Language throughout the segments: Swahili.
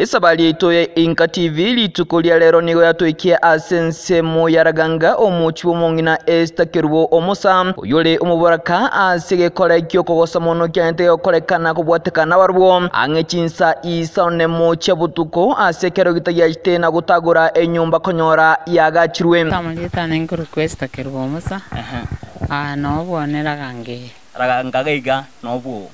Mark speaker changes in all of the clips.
Speaker 1: Esabali itoye Inka TV litukulia lero nigo yatoikia asensemo yaraganga omuchi bomongina estakerwo omusa oyole umuboraka asege kole kyoko gosamono kyante okolekana kubwatekana barwo angechinsa isaonemo chabutuko asekero gitagyaite na gutagura enyumba konyora yagachirwe
Speaker 2: tamalita nenguru kwesta kerwo omusa no bonera gange
Speaker 3: raganga gaiga no bu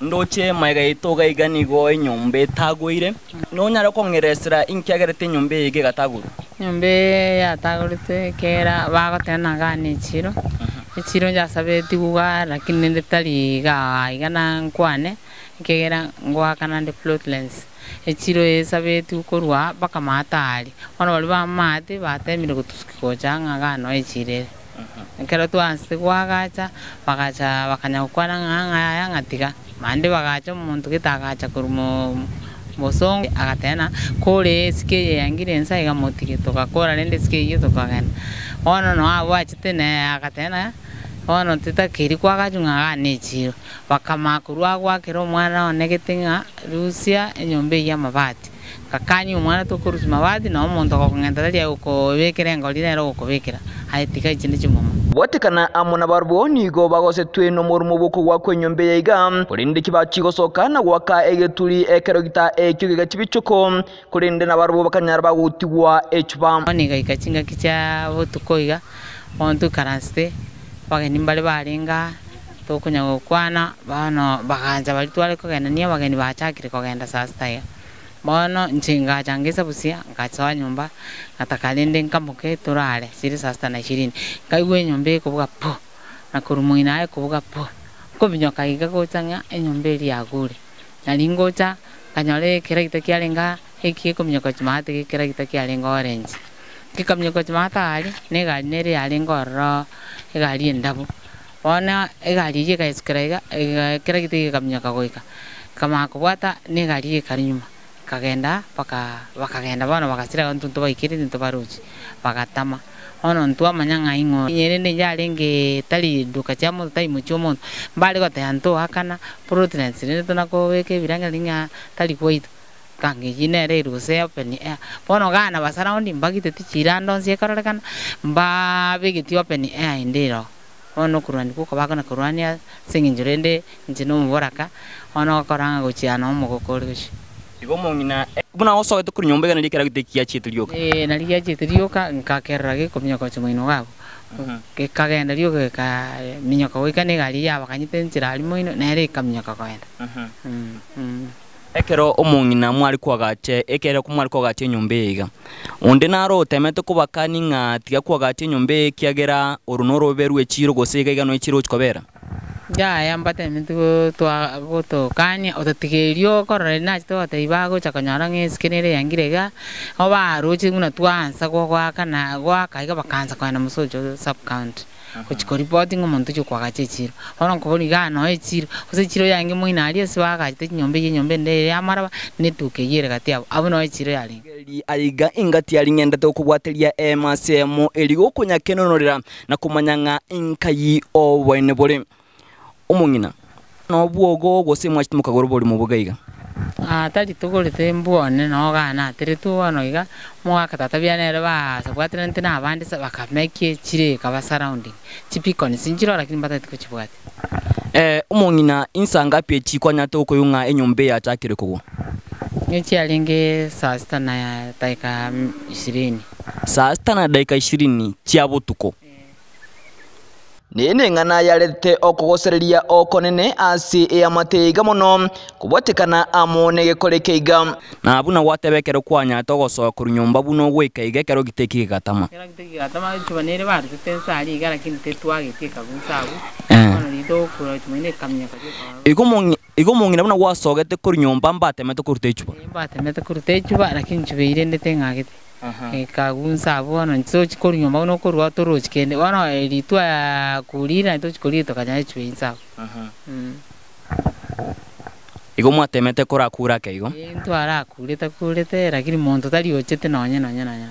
Speaker 3: ndoche maiga ito gaiga nigo enyombe tagwire no nyara kongeresera inkiagerete nyombe ige gataguru
Speaker 2: nyombe yatagurite kera bagotena gani chiro ichiro jasabeti guga lakini ndetali ga igana nkwane kegera ngwa kana de floatlands ichiro esabeti ukorwa baka matali ono bali ba mate batemire gutuskiko janga gano ichire kero twanse gwagacha bagacha bakanyakwana nganga ngatiga mande bagacha umuntu kitagacha kurumo mosong agatena kore ske yangire nsa igamotike tokakora nende ske yo tokagana ono no awachitene agatena ono titakiri kwagajunga ganechiro bakamakuru gwakero mwana onegetinga Rusia enyombe ya mabati kakanyi umwana tokurusi mabati no muntu kokungenda uko bekere ngolira ro ukobekera hayitika ikindi kimoma
Speaker 1: watekana amuna barbo nigo bagose tweno murumo boko gwakwe nyombe yiga kurinde kibachigosoka na gwaka egeturi ekerogita ekyo kibichoko kurinde na barbo bakanyara bagutigwa echuba
Speaker 2: niga ikachinga kicha botukoiga ontu karaste bageni mbale barenga tokunya kwana bano baganja bali twale kogenda niya bageni bachakire kogenda sastaya bono nchinga changesa busia ngachawa nyumba atakalende nkamuke turale siri sasta na 20 kaigwe nyombe kubuga po na kurumuina ai kubuga po ko binyoka iga gochanga enyombe ri agure nalingocha kanyole keragita kyalenga ekie ko binyoka chimate keragita kyalenga orange kikamnyoka chimata ali nega nere alenga ro egali ndabu bona egali ye kaiskraiga keragita kikamnyoka goika kama kubwata negali karinyuma kagenda bakagenda bana bakasira ntuntu baikire ntuntu baruji bakatama ono ntu amanyanga ingo nyerende yalenge tali duka chamo tai muchomo mbali ko tanto hakana protein sire tunako weke biranga linga tali koito kange jinere ruse open air bono gana basaraundi mbagite tichirando nsie karolekana mba bigiti open air indiro ono kurani kuko bakana kurani singinjurende njino muboraka ono koranga guchiana omugokorishi
Speaker 3: igo mongina buna oso eto kuri nyombe kana likera gitekia chitulioka
Speaker 2: nalikia chitulioka nkakera gikomnya ko chimino gabo ke kagenda lioka ka minyoka wikane gali ya bakanyite ntira ali moino nere kamnyoka kwenda
Speaker 3: ekero omongina mwali kwagache ekero kumwali kwagache nyombe iga onde naro temete kubakani nga tiga kwagache nyombe kiagera orunoro berwe chiro gosega iga no chiro chikobera
Speaker 2: ya yambate mintu twa goto kanya otatigerio korore na to teibago chakanyara ngeskenere yangirega oba ruchi nguna twansa kwa kana gwa kaiga bakansa kwa na musojo sub count kuchiko reporting umuntu cyo kwagache chiro ono kuboni gano echiro ose chiro yange muina ali sibaga te nyombe ndere amara netuke yere gati abo no echiro yali
Speaker 3: aliga ingati yali ngenda to kubwateria emasemo eligo kunya kenonorera na kumanyanga inkayi obwene bole omongina no bwogo gose mwachiti mukagoro boli mu bugaiga
Speaker 2: tali tugurite mbone no gana tiri tuono iga mwaka tatabianere ba sabwatira ntina abandi bakameke chire kaba surrounding chipiko ni sinjiro lakini batati kuchibwati
Speaker 3: omongina insanga pye chikwanya to koyunga enyombe ya chakire kugo
Speaker 2: nchi alenge sasta na taika 20
Speaker 3: sasta na daika 20 chiabutuko
Speaker 1: nene ngana yarete okogosereria okonene asi ya mateiga mono kubwatekana amone gekorekeiga
Speaker 3: na buna watebekero kwanya togosoka kurunyomba buno gwekaiga kero giteki gatama
Speaker 2: chubanere bari tensa ali gara kinte twagitika gusabu ono lido kuro tumene kamnya kaje
Speaker 3: igomongina buna wasogete kurunyomba mbatemete kurutechuba
Speaker 2: mbatemete kurutechuba lakini chubeire ndete ngagete kagunsa bono nso chikoryomba uno korwa torochi kende bono elitwa kulira to chikorito kanya chwinsa
Speaker 3: igo mwatemete korakura keigo
Speaker 2: ntwara kurete lakini muntu tali ochete nonya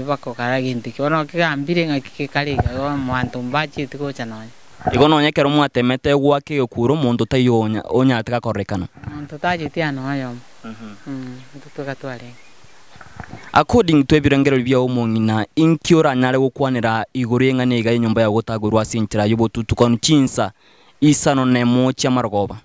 Speaker 2: bako karagindi bono kigambire ngakikaliga go mwantu mbachi tikocha nonya
Speaker 3: igo nonya kero mwatemete gwake okuro muntu tayonya onya ataka korekana
Speaker 2: muntu taje tiano ayo tukatware
Speaker 3: according to ebirangero bya omongina inkiora nyale gukwanira iguru engane ga nyumba ya gutagurwa sinchira yobotutukanu chinsa isano nemo cha Marogoba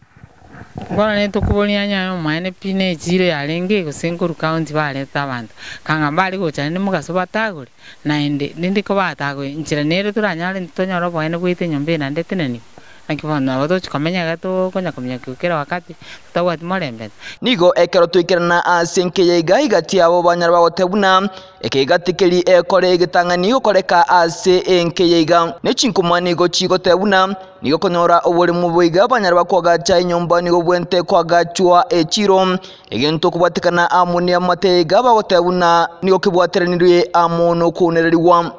Speaker 2: ngora ne tukubonia nya mwane pine jire yarenge gusenkuru county baleta abantu kanga bali gocha ne mugaso batagure naende nindi ko batagwe nchira nere turanyale ntonyoro bwane gwite nyumba na ndeteneni nakibona wado chikamenya gato konya komenya kukera wakati tutawati morembe
Speaker 1: nigo ekero twikirana asenke yega igati abo banyara bagotebuna ekegatikeri ekore gitangani ukoreka ase enke yega nechinkuma nigo chigotebuna nigo konyora oburi mu buiga banyara bakwaga cha inyomba nigo bwente kwagachwa echiro egento kubatikana amuni amatega bagotebuna nigo kibwateranirwe amono kunereriwa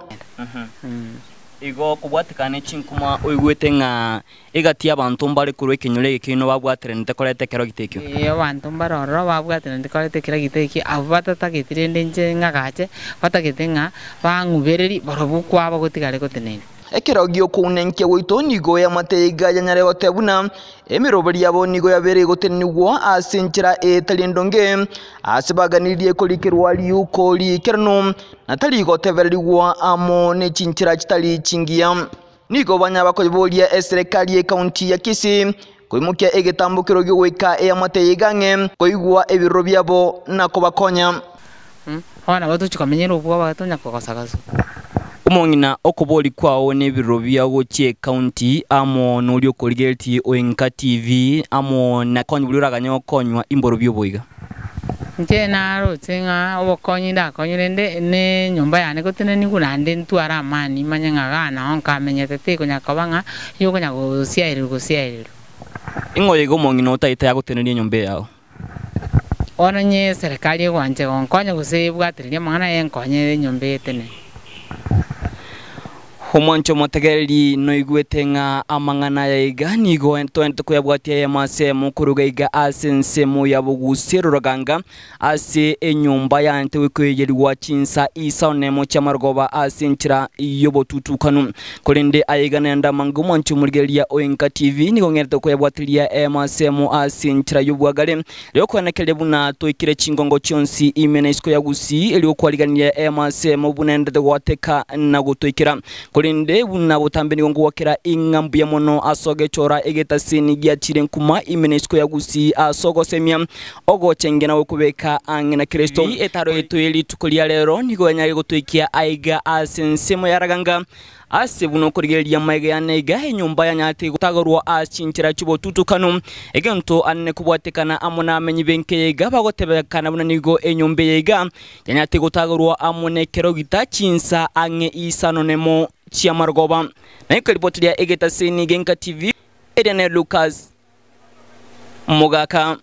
Speaker 1: igo kubwatikane chinkuma oigwete nga egati abantu mbali kurwe kinyule kino babwaterente kolete kero gitekyo
Speaker 2: abantu mbaroro babwaterente kolete kero giteki abo batatagitirende nje ngagache batagetenga bangubereri barobukwa bagotigare gotenene ekero gyo kunenke goito nigo ya mateiga yanyare gotebuna emiroberi yabo nigo yabere gotenigwa asinchira etalindonge asibaganirie kolikirwa liuko likerno natali goteverigwa amo ne chinchira chitali chingia nigo banya bakobolia serikali ya county ya Kisii koimukia egetambukiro gyo weka ya mateiga nge koigwa ebiro byabo nako bakonya hona batu chikamenyero ubwo bagatonya kokosagaso umongina okoboli kwao nebiro byago che county amo nolyo koligeti Oenka TV amo nakonyuliraganyo konywa imboro byoboiga nje naro tsinga obokonyida konyurende ne nyumba yane goteneni kunande ntwara amani manyanga gana onka menyete konyakabanga yokonya gosiairiro ingoyego mongina otaita yagoteneni nyumba yao onanye serikali gwanje gonkonya gusebwatiria mangana yenkonye nyumba yetene Homoncho motegereri no igwete nga amangana ya iga nigo ento kuyabwatia ya masemo kuruga iga asensemo ya buguseruraganga ase enyumba ya ntewe kwegeri wachinsa isa nemo cha Marogoba asenchira yobotutukanu kolende aiga nenda mangu moncho murgeria Oenka TV nigo ngerte kuyabwatiria ya masemo asenchira yobwagale leo kwanekele buna toikire chingongo chonsi imenesko ya gusi elio kwaliganira ya masemo bunende gwateka na gutoikira kolende buna butambe nigo ngwakira ingambu ya mono asoge chora egetasini gya chirenkuma imenesko ya gusi asogo semia ogo chengena okubeka angena Kristo etaro etweli tukulia lero nigo nyari gotoikia aiga asensemo yaraganga ase buno kurigeria maiga yanega enyumba ya nyate gutagorwa achinchira chubo tutukanu egento anne kubwatekana amona amenyi benke yega bagotebekana buna nigo enyumba yega yanyate gutagorwa amone kero gita chinsa ange isano nemo chia Marogoba na ikaripoti ya Egetasini Genka TV Edene Lucas Mogaka